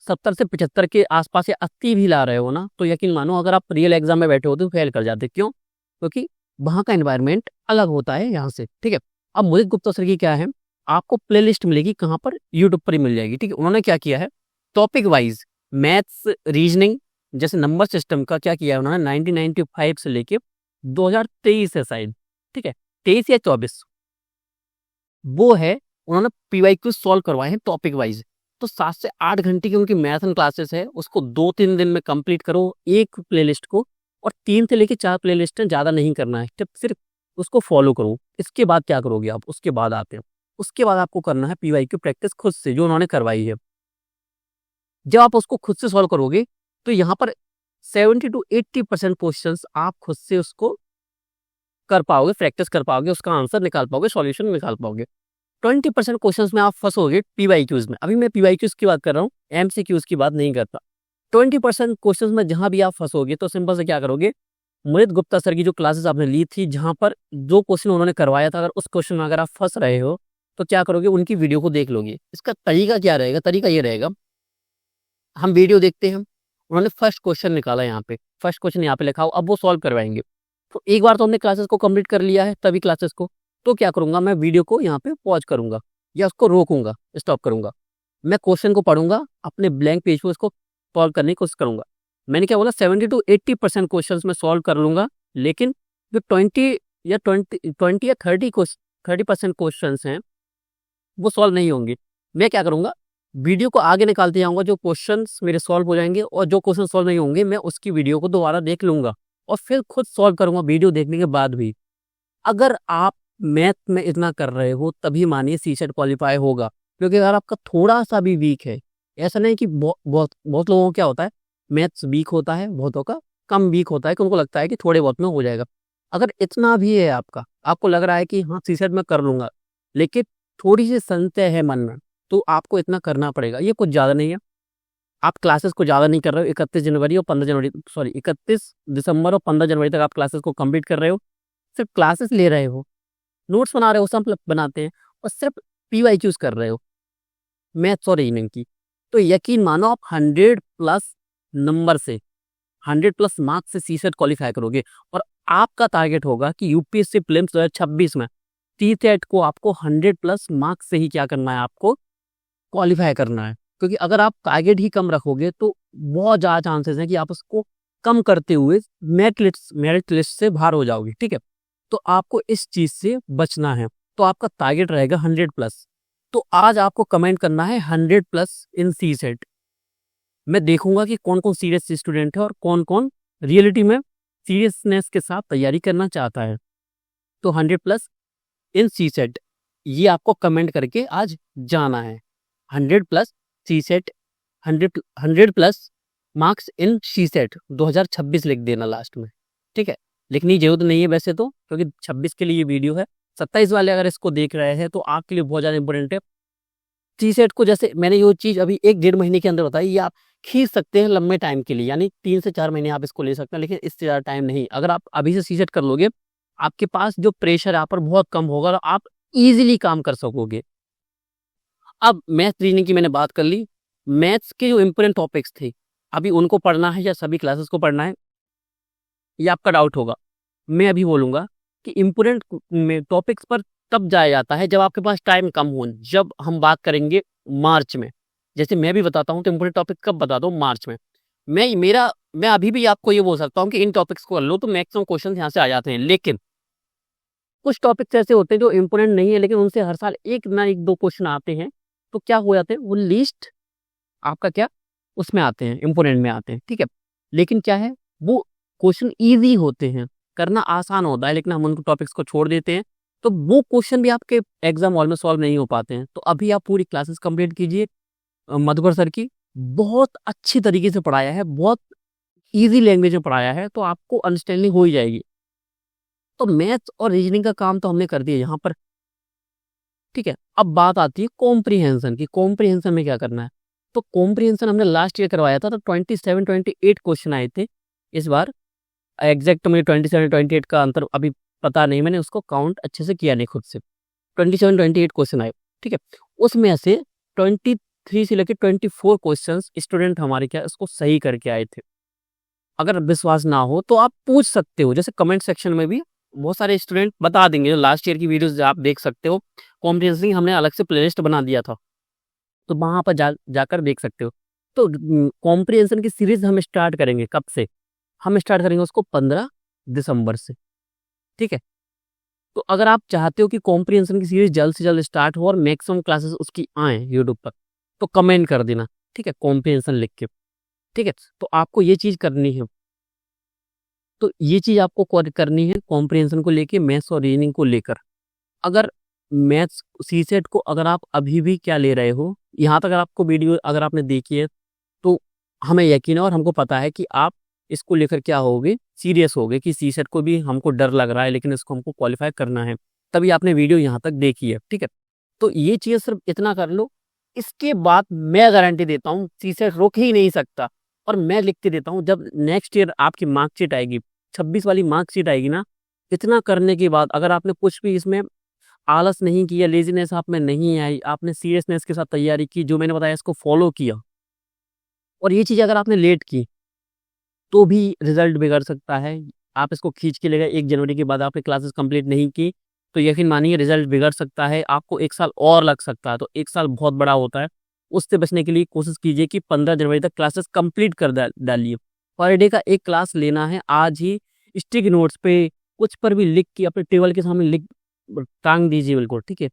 70 से 75 के आसपास या 80 भी ला रहे हो ना, तो यकीन मानो अगर आप रियल एग्जाम में बैठे होते तो फेल कर जाते। क्यों? क्योंकि वहाँ का एनवायरनमेंट अलग होता है यहाँ से, ठीक है। अब मुदित गुप्ता सर की क्या है, आपको प्लेलिस्ट मिलेगी, कहाँ पर? यूट्यूब पर ही मिल जाएगी, ठीक है। उन्होंने क्या किया है, टॉपिक वाइज मैथ्स रीजनिंग जैसे नंबर सिस्टम का क्या किया है उन्होंने, 1995 से लेके 2023 है शायद, ठीक है, 23 या 24 वो है, उन्होंने PYQ सॉल्व करवाए हैं टॉपिक वाइज। तो 7 से 8 घंटे की उनकी मैराथन क्लासेस है, उसको 2-3 दिन में कंप्लीट करो एक प्लेलिस्ट को, और 3 से लेके 4 प्लेलिस्टें ज़्यादा नहीं करना है, सिर्फ उसको फॉलो करो। इसके बाद क्या करोगे आप, उसके बाद आते हैं। उसके बाद आपको करना है पीवाईक्यू प्रैक्टिस खुद से, जो उन्होंने करवाई है। जब आप उसको खुद से सॉल्व करोगे तो यहाँ पर 70 to 80% क्वेश्चंस आप खुद से उसको कर पाओगे, प्रैक्टिस कर पाओगे, उसका आंसर निकाल पाओगे, सॉल्यूशन निकाल पाओगे। 20% क्वेश्चंस में आप फंसोगे पीवाईक्यूज में। अभी मैं पीवाईक्यूज की बात कर रहा हूँ, एमसीक्यूज की बात नहीं करता। 20% क्वेश्चंस में जहां भी आप फंसोगे तो सिंपल से क्या करोगे, मोहित गुप्ता सर की जो क्लासेस आपने ली थी, जहां पर जो क्वेश्चन उन्होंने करवाया था, अगर उस क्वेश्चन में अगर आप फंस रहे हो तो क्या करोगे, उनकी वीडियो को देख लोगे। इसका तरीका क्या रहेगा, तरीका ये रहेगा, हम वीडियो देखते हैं, उन्होंने फर्स्ट क्वेश्चन निकाला, यहाँ पे फर्स्ट क्वेश्चन यहाँ पे लिखा हो, अब वो सॉल्व करवाएंगे। तो एक बार तो हमने क्लासेस को कंप्लीट कर लिया है, तभी क्लासेस को, तो क्या करूंगा, मैं वीडियो को यहाँ पे पॉज करूंगा या उसको रोकूंगा, स्टॉप करूंगा। मैं क्वेश्चन को पढ़ूंगा, अपने ब्लैंक पेज पे उसको सॉल्व करने की कोशिश करूंगा। मैंने क्या बोला, 70 to 80% क्वेश्चन में सॉल्व कर लूंगा, लेकिन जो 20 या 30% क्वेश्चन हैं वो सॉल्व नहीं होंगे। मैं क्या करूंगा, वीडियो को आगे निकालते जाऊंगा, जो क्वेश्चंस मेरे सॉल्व हो जाएंगे और जो क्वेश्चन सॉल्व नहीं होंगे मैं उसकी वीडियो को दोबारा देख लूंगा और फिर खुद सॉल्व करूंगा वीडियो देखने के बाद भी। अगर आप मैथ में इतना कर रहे हो तभी मानिए सीसेट क्वालिफाई होगा, क्योंकि अगर आपका थोड़ा सा भी वीक है, ऐसा नहीं कि बहुत लोगों को क्या होता है, मैथ्स वीक होता है, बहुतों का कम वीक होता है कि उनको लगता है कि थोड़े बहुत में हो जाएगा। अगर इतना भी है आपका, आपको लग रहा है कि हाँ सीसेट में कर लूंगा, लेकिन थोड़ी सी संशय है मन में, तो आपको इतना करना पड़ेगा। ये कुछ ज़्यादा नहीं है, आप क्लासेस को ज़्यादा नहीं कर रहे हो। 31 दिसंबर और 15 जनवरी तक आप क्लासेस को कंप्लीट कर रहे हो, सिर्फ क्लासेस ले रहे हो, नोट्स बना रहे हो, सब बनाते हैं, और सिर्फ पीवाईक्यूज कर रहे हो मैथ्स और रीजनिंग की। तो यकीन मानो आप 100+ नंबर से, 100+ मार्क्स से सीसेट क्वालिफाई करोगे। और आपका टारगेट होगा कि यूपीएससी प्रीलिम्स 2026 में सीसेट को आपको 100+ मार्क्स से ही क्या करना है, आपको क्वालिफाई करना है। क्योंकि अगर आप टारगेट ही कम रखोगे तो बहुत ज़्यादा चांसेस हैं कि आप उसको कम करते हुए मेरिट लिस्ट से बाहर हो जाओगे। ठीक है, तो आपको इस चीज़ से बचना है। तो आपका टारगेट रहेगा 100+। तो आज आपको कमेंट करना है 100+ इन सीसेट। मैं देखूंगा कि कौन कौन सीरियस स्टूडेंट है और कौन कौन रियलिटी में सीरियसनेस के साथ तैयारी करना चाहता है। तो 100+ इन सीसेट, ये आपको कमेंट करके आज जाना है। 100+ सीसेट, 100+ मार्क्स इन सीसेट 2026 लिख देना लास्ट में। ठीक है, लिखने की जरूरत नहीं है वैसे तो, क्योंकि 26 के लिए ये वीडियो है। 27 वाले अगर इसको देख रहे हैं तो आपके लिए बहुत ज़्यादा इंपॉर्टेंट है। सीसेट को जैसे मैंने ये चीज़ अभी 1-1.5 महीने के अंदर बताई, ये आप खींच सकते हैं लंबे टाइम के लिए, यानी 3 से 4 महीने आप इसको ले सकते हैं, लेकिन इससे ज़्यादा टाइम नहीं। अगर आप अभी से सीसेट कर लोगे, आपके पास जो प्रेशर है आप पर बहुत कम होगा और आप इजीली काम कर सकोगे। अब मैथ रीजनिंग की मैंने बात कर ली, मैथ्स के जो इम्पोर्टेंट टॉपिक्स थे अभी उनको पढ़ना है या सभी क्लासेस को पढ़ना है, ये आपका डाउट होगा। मैं अभी बोलूँगा कि इम्पोर्टेंट में टॉपिक्स पर तब जाया जाता है जब आपके पास टाइम कम हो। जब हम बात करेंगे मार्च में, जैसे मैं भी बताता हूँ तो इम्पोर्टेंट टॉपिक कब बताता हूँ, मार्च में। मैं अभी भी आपको ये बोल सकता हूँ कि इन टॉपिक्स को कर लो तो मैक्सिमम क्वेश्चन यहाँ से आ जाते हैं। लेकिन कुछ टॉपिक्स ऐसे होते हैं जो इम्पोर्टेंट नहीं है, लेकिन उनसे हर साल एक ना एक दो क्वेश्चन आते हैं, तो क्या हो जाते हैं, वो लिस्ट आपका क्या उसमें आते हैं, इम्पोर्टेंट में आते हैं। ठीक है, लेकिन क्या है, वो क्वेश्चन ईजी होते हैं, करना आसान होता है, लेकिन हम उनको टॉपिक्स को छोड़ देते हैं, तो वो क्वेश्चन भी आपके एग्जाम हॉल में सॉल्व नहीं हो पाते हैं। तो अभी आप पूरी क्लासेस कंप्लीट कीजिए, मधुकर सर की बहुत अच्छी तरीके से पढ़ाया है, बहुत ईजी लैंग्वेज में पढ़ाया है, तो आपको अंडरस्टैंडिंग हो ही जाएगी। तो मैथ्स और रीजनिंग का काम तो हमने कर दिया यहाँ पर। ठीक है, अब बात आती है कॉम्प्रीहेंशन की। कॉम्प्रीहेंशन में क्या करना है, तो कॉम्प्रीहेंशन हमने लास्ट ईयर करवाया था, तो 27-28 क्वेश्चन आए थे। इस बार एग्जैक्ट मुझे 27-28 का अंतर अभी पता नहीं, मैंने उसको काउंट अच्छे से किया नहीं खुद से। 27-28 क्वेश्चन आए। ठीक है, उसमें से 23 से लेकर 24 क्वेश्चन स्टूडेंट हमारे क्या इसको सही करके आए थे। अगर विश्वास ना हो तो आप पूछ सकते हो, जैसे कमेंट सेक्शन में भी बहुत सारे स्टूडेंट बता देंगे। जो लास्ट ईयर की वीडियोस आप देख सकते हो, कॉम्प्रिहेंसिव हमने अलग से प्लेलिस्ट बना दिया था, तो वहाँ पर जाकर देख सकते हो। तो कॉम्प्रिहेंशन की सीरीज हम स्टार्ट करेंगे कब से, हम स्टार्ट करेंगे उसको 15 दिसंबर से। ठीक है, तो अगर आप चाहते हो कि कॉम्प्रिहेंशन की सीरीज जल्द से जल्द स्टार्ट हो और मैक्सिमम क्लासेस उसकी आए यूट्यूब पर, तो कमेंट कर देना। ठीक है, कॉम्प्रिहेंशन लिख के। ठीक है, तो आपको ये चीज़ करनी है। तो ये चीज़ आपको करनी है कॉम्प्रिहेंशन को लेके, मैथ्स और रीजनिंग को लेकर। अगर मैथ्स सीसेट को अगर आप अभी भी क्या ले रहे हो, यहाँ तक अगर आपको वीडियो अगर आपने देखी है तो हमें यकीन है और हमको पता है कि आप इसको लेकर क्या होगे, सीरियस होगे कि सीसेट को भी हमको डर लग रहा है लेकिन इसको हमको क्वालिफाई करना है, तभी आपने वीडियो यहाँ तक देखी है, ठीक है। तो ये चीज़ सिर्फ इतना कर लो, इसके बाद मैं गारंटी देता हूँ सीसेट रोक ही नहीं सकता। और मैं लिख के देता हूँ, जब नेक्स्ट ईयर आपकी मार्कशीट आएगी, 26 वाली मार्कशीट आएगी ना, इतना करने के बाद अगर आपने कुछ भी इसमें आलस नहीं किया, लेजीनेस आप में नहीं आई, आपने सीरियसनेस के साथ तैयारी की, जो मैंने बताया इसको फॉलो किया, और ये चीज़ अगर आपने लेट की तो भी रिजल्ट बिगड़ सकता है। आप इसको खींच के ले गए 1 जनवरी के बाद आपने क्लासेस कंप्लीट नहीं की, तो यकीन मानिए रिजल्ट बिगड़ सकता है, आपको 1 साल और लग सकता है। तो 1 साल बहुत बड़ा होता है, उससे बचने के लिए कोशिश कीजिए कि 15 जनवरी तक क्लासेस कंप्लीट कर डालिए। पर डे का 1 क्लास लेना है, आज ही स्टिक नोट्स पे कुछ पर भी लिख के अपने टेबल के सामने लिख टांग दीजिए बिल्कुल, ठीक है,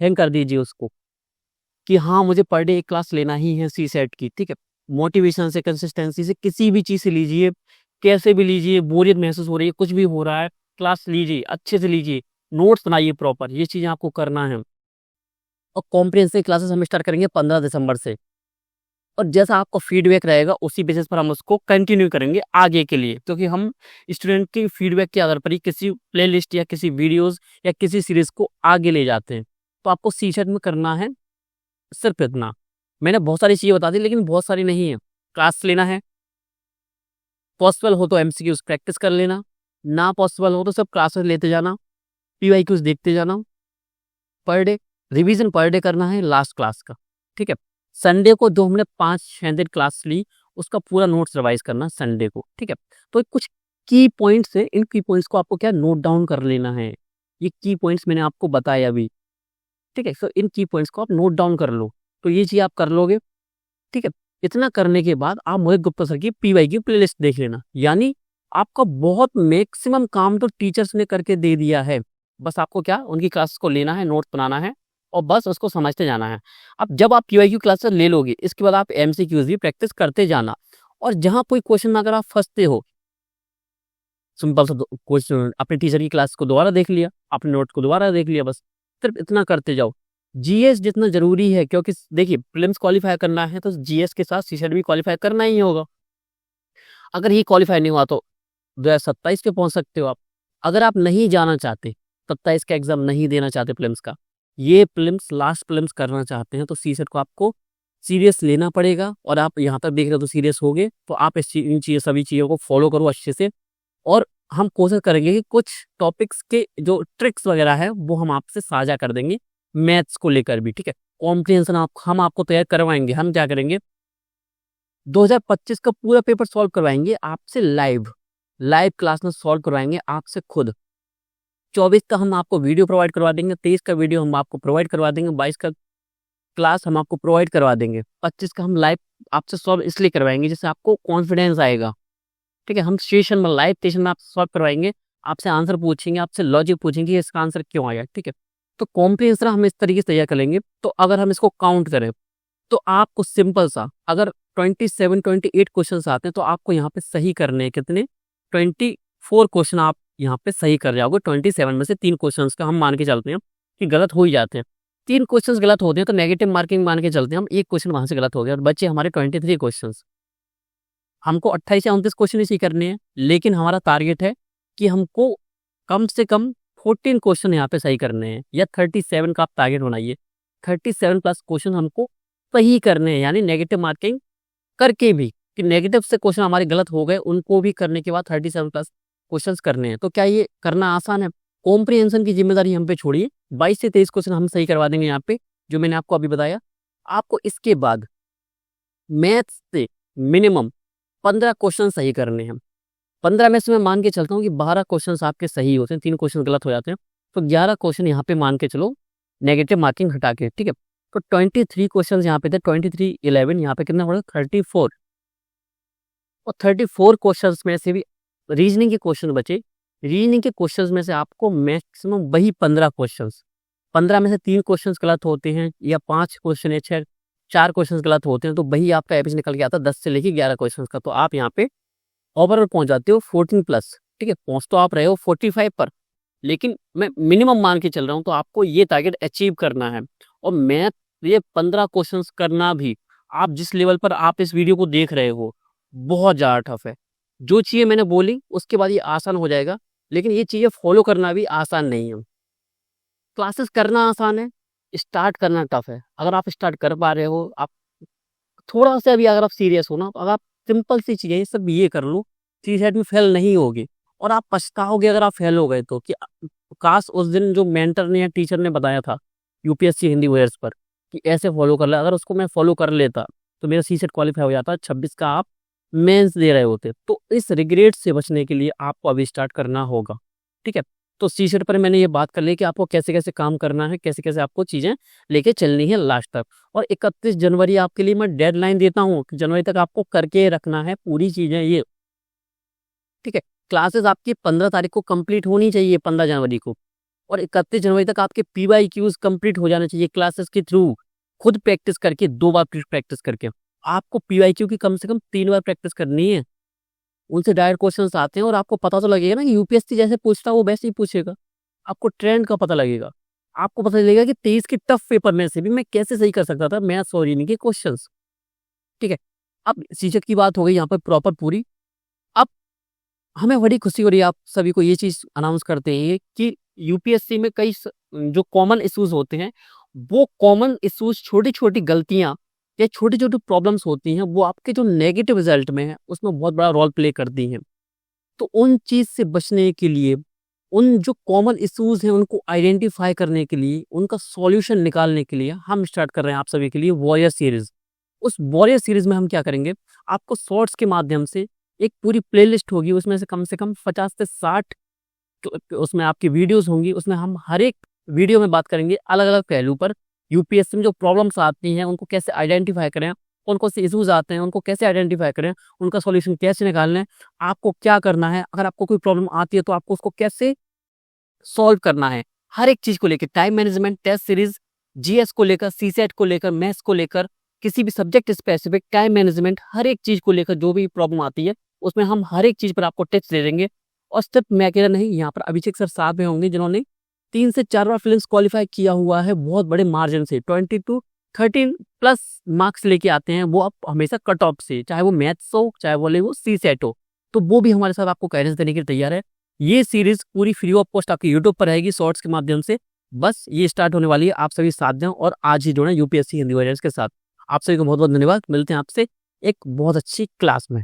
हैंग कर दीजिए उसको कि हाँ मुझे पर डे 1 क्लास लेना ही है सी सेट की, ठीक है। मोटिवेशन से, कंसिस्टेंसी से, किसी भी चीज़ से लीजिए, कैसे भी लीजिए, बोरियत महसूस हो रही है, कुछ भी हो रहा है, क्लास लीजिए, अच्छे से लीजिए, नोट्स बनाइए प्रॉपर, ये चीज़ें आपको करना है। और कॉम्प्रिहेंसिव क्लासेस हम स्टार्ट करेंगे 15 दिसंबर से, और जैसा आपका फीडबैक रहेगा उसी बेसिस पर हम उसको कंटिन्यू करेंगे आगे के लिए, क्योंकि हम स्टूडेंट के फीडबैक के आधार पर ही किसी प्लेलिस्ट या किसी वीडियोज़ या किसी सीरीज़ को आगे ले जाते हैं। तो आपको सी सेट में करना है सिर्फ इतना। मैंने बहुत सारी चीज़ें बता दी लेकिन बहुत सारी नहीं है। क्लास लेना है, पॉसिबल हो तो एमसीक्यूज प्रैक्टिस कर लेना, ना पॉसिबल हो तो सब क्लासेस लेते जाना, पीवाईक्यूज देखते जाना, per day revision per day करना है लास्ट क्लास का, ठीक है। संडे को जो हमने 5-6 दिन क्लास ली उसका पूरा नोट्स रिवाइज करना संडे को, ठीक है। तो कुछ की पॉइंट्स है, इन की पॉइंट्स को आपको क्या नोट डाउन कर लेना है। ये की पॉइंट्स मैंने आपको बताया अभी, ठीक है। तो इन की पॉइंट्स को आप नोट डाउन कर लो, तो ये चीज़ आप कर लोगे, ठीक है। इतना करने के बाद आप मोहित गुप्ता सर की पीवाई की प्लेलिस्ट देख लेना, यानी आपका बहुत मैक्सिमम काम तो टीचर्स ने करके दे दिया है। बस आपको क्या उनकी क्लासेस को लेना है, नोट्स बनाना है और बस उसको समझते जाना है। अब जब आप पीवाई की क्लासेस ले लोगे इसके बाद आप एमसीक्यूज भी प्रैक्टिस करते जाना, और जहाँ कोई क्वेश्चन में अगर आप फंसते हो, सिंपल सा क्वेश्चन अपने टीचर की क्लास को दोबारा देख लिया, अपने नोट को दोबारा देख लिया, बस सिर्फ इतना करते जाओ। जीएस जितना जरूरी है, क्योंकि देखिए प्रीलिम्स क्वालिफाई करना है तो जीएस के साथ सीसेट भी क्वालिफाई करना ही होगा। अगर ये क्वालिफाई नहीं हुआ तो 2027 पे पहुंच सकते हो आप। अगर आप नहीं जाना चाहते, 27 का एग्जाम नहीं देना चाहते प्रीलिम्स का, ये प्रीलिम्स लास्ट प्रीलिम्स करना चाहते हैं, तो सीसेट को आपको सीरियस लेना पड़ेगा। और आप यहाँ तक देख रहे हो तो सीरियस हो गए, तो आप इन चीज़ सभी चीज़ों को फॉलो करो अच्छे से। और हम कोशिश करेंगे कि कुछ टॉपिक्स के जो ट्रिक्स वगैरह है वो हम आपसे साझा कर देंगे, मैथ्स को लेकर भी, ठीक है। कॉम्प्रिहेंशन हम आपको तैयार करवाएंगे। हम क्या करेंगे, 2025 का पूरा पेपर सॉल्व करवाएंगे आपसे, लाइव क्लास में सॉल्व करवाएंगे आपसे खुद। 24 का हम आपको वीडियो प्रोवाइड करवा देंगे, 23 का वीडियो हम आपको प्रोवाइड करवा देंगे, 22 का क्लास हम आपको प्रोवाइड करवा देंगे, 25 का हम लाइव आपसे सॉल्व इसलिए करवाएंगे जिससे आपको कॉन्फिडेंस आएगा, ठीक है। हम सेशन में लाइव सेशन में आप सॉल्व करवाएंगे, आपसे आंसर पूछेंगे, आपसे लॉजिक पूछेंगे कि इसका आंसर क्यों आया, ठीक है। तो कॉम्प्रिहेंशन हम इस तरीके से तैयार करेंगे। तो अगर हम इसको काउंट करें तो आपको सिंपल सा, अगर 27-28 क्वेश्चन आते हैं तो आपको यहाँ पे सही करने हैं कितने, 24 क्वेश्चन आप यहाँ पे सही कर जाओगे। 27 में से 3 क्वेश्चन का हम मान के चलते हैं कि गलत हो ही जाते हैं। 3 क्वेश्चन गलत होते हैं तो नेगेटिव मार्किंग मान के चलते हैं हम, 1 क्वेश्चन वहां से गलत हो गया और बच्चे हमारे 23 क्वेश्चन। हमको 28 या 29 क्वेश्चन इसी करने हैं, लेकिन हमारा टारगेट है कि हमको कम से कम 14 क्वेश्चन यहाँ पे सही करने हैं, या 37 का आप टारगेट बनाइए। 37 प्लस क्वेश्चन हमको सही करने हैं, यानी नेगेटिव मार्किंग करके भी, कि नेगेटिव से क्वेश्चन हमारे गलत हो गए उनको भी करने के बाद 37 प्लस क्वेश्चन करने हैं। तो क्या ये करना आसान है? कॉम्प्रिहेंशन की जिम्मेदारी हम पे छोड़िए, 22 से 23 क्वेश्चन हम सही करवा देंगे यहाँ पे, जो मैंने आपको अभी बताया। आपको इसके बाद मैथ्स से मिनिमम 15 क्वेश्चन सही करने हैं। 15 में से मैं मान के चलता हूँ कि 12 क्वेश्चन आपके सही होते हैं, 3 क्वेश्चन गलत हो जाते हैं, तो 11 क्वेश्चन यहाँ पे मान के चलो नेगेटिव मार्किंग हटा के, ठीक है। तो 23 क्वेश्चन यहाँ पे थे, 23 11 यहाँ पे कितना पड़ा, 34। और 34 क्वेश्चन में से भी रीजनिंग के क्वेश्चन बचे। रीजनिंग के क्वेश्चन में से आपको मैक्सिमम वही 15 क्वेश्चन, 15 में से 3 क्वेश्चन गलत होते हैं या 5 क्वेश्चन या 4 क्वेश्चन गलत होते हैं, तो वही आपका एवरेज निकल के आता है 10 से लेके 11 क्वेश्चन का। तो आप यहाँ पे ओवरऑल पहुंच जाते हो 14 प्लस, ठीक है, पहुँच तो आप रहे हो 45 पर, लेकिन मैं मिनिमम मान के चल रहा हूँ, तो आपको ये टारगेट अचीव करना है। और मैथ ये 15 क्वेश्चंस करना भी, आप जिस लेवल पर आप इस वीडियो को देख रहे हो, बहुत ज़्यादा टफ है। जो चीज़ें मैंने बोली उसके बाद ये आसान हो जाएगा, लेकिन ये चीज़ें फॉलो करना भी आसान नहीं है। क्लासेस करना आसान है, स्टार्ट करना टफ है। अगर आप स्टार्ट कर पा रहे हो, आप थोड़ा-सा भी अगर आप सीरियस हो ना, अगर आप सिंपल सी चीज़ें ये सब ये कर लो, सीसेट में फेल नहीं होगे। और आप पछताओगे अगर आप फेल हो गए तो, कि काश उस दिन जो मेंटर ने या टीचर ने बताया था यूपीएससी हिंदी ओएस पर कि ऐसे फॉलो कर ले, अगर उसको मैं फॉलो कर लेता तो मेरा सीसेट क्वालीफाई हो जाता, 26 का आप मेंस दे रहे होते। तो इस रिग्रेट से बचने के लिए आपको अभी स्टार्ट करना होगा, ठीक है? तो सीसेट पर मैंने ये बात कर ली कि आपको कैसे-कैसे काम करना है, कैसे-कैसे आपको चीज़ें लेके चलनी है लास्ट तक। और 31 जनवरी आपके लिए मैं डेडलाइन देता हूँ कि जनवरी तक आपको करके रखना है पूरी चीज़ें ये, ठीक है? क्लासेस आपकी 15 तारीख को कंप्लीट होनी चाहिए, 15 जनवरी को, और 31 जनवरी तक आपके पीवाईक्यूज़ कंप्लीट हो जाने चाहिए क्लासेस के थ्रू, खुद प्रैक्टिस करके, 2 बार प्रैक्टिस करके। आपको पीवाईक्यू की कम से कम 3 बार प्रैक्टिस करनी है। उनसे डायरेक्ट क्वेश्चंस आते हैं और आपको पता तो लगेगा ना कि यूपीएससी जैसे पूछता है वो वैसे ही पूछेगा। आपको ट्रेंड का पता लगेगा। आपको पता चलेगा कि 23 के टफ पेपर में से भी मैं कैसे सही कर सकता था मैथ्स और रीजनिंग के क्वेश्चंस, ठीक है? अब सीटेट की बात हो गई यहाँ पर प्रॉपर पूरी। अब हमें बड़ी खुशी हो रही है आप सभी को ये चीज़ अनाउंस करते हैं कि यूपीएससी में कई जो कॉमन इश्यूज होते हैं, वो कॉमन इश्यूज, छोटी-छोटी गलतियाँ या छोटी-छोटी प्रॉब्लम्स होती हैं, वो आपके जो नेगेटिव रिजल्ट में है उसमें बहुत बड़ा रोल प्ले करती हैं। तो उन चीज़ से बचने के लिए, उन जो कॉमन इश्यूज हैं उनको आइडेंटिफाई करने के लिए, उनका सॉल्यूशन निकालने के लिए हम स्टार्ट कर रहे हैं आप सभी के लिए वॉरियर सीरीज। उस वॉरियर सीरीज में हम क्या करेंगे, आपको शॉर्ट्स के माध्यम से एक पूरी प्लेलिस्ट होगी, उसमें से कम 50 से 60 उसमें आपकी वीडियोस होंगी। उसमें हम हर एक वीडियो में बात करेंगे अलग-अलग पहलू पर, यूपीएससी में जो प्रॉब्लम्स आती हैं उनको कैसे आइडेंटिफाई करें, कौन-कौन से इश्यूज आते हैं उनको कैसे आइडेंटिफाई करें, उनका सॉल्यूशन कैसे निकालना है, आपको क्या करना है, अगर आपको कोई प्रॉब्लम आती है तो आपको उसको कैसे सॉल्व करना है। हर एक चीज़ को लेके, time management, test series, GS को लेकर, सीसेट को लेकर, मैथ्स को लेकर, किसी भी सब्जेक्ट स्पेसिफिक टाइम मैनेजमेंट, हर एक चीज़ को लेकर जो भी प्रॉब्लम आती है उसमें हम हर एक चीज़ पर आपको टिप्स दे देंगे। और सिर्फ मैं अकेला नहीं, यहाँ पर अभिषेक सर साथ में होंगे जिन्होंने 3 से 4 बार प्रीलिम्स क्वालीफाई किया हुआ है बहुत बड़े मार्जिन से, 20 टू 13 प्लस मार्क्स लेके आते हैं वो, आप हमेशा कट ऑफ से, चाहे वो मैथ्स हो चाहे बोले वो सीसेट हो, तो वो भी हमारे साथ आपको गाइडेंस देने के लिए तैयार है। ये सीरीज पूरी फ्री ऑफ कॉस्ट आपकी यूट्यूब पर रहेगी शॉर्ट्स के माध्यम से। बस ये स्टार्ट होने वाली है, आप सभी साथ दें और आज ही जुड़ें यूपीएससी हिंदी वॉरियर्स के साथ। आप सभी को बहुत बहुत धन्यवाद। मिलते हैं आपसे एक बहुत अच्छी क्लास में।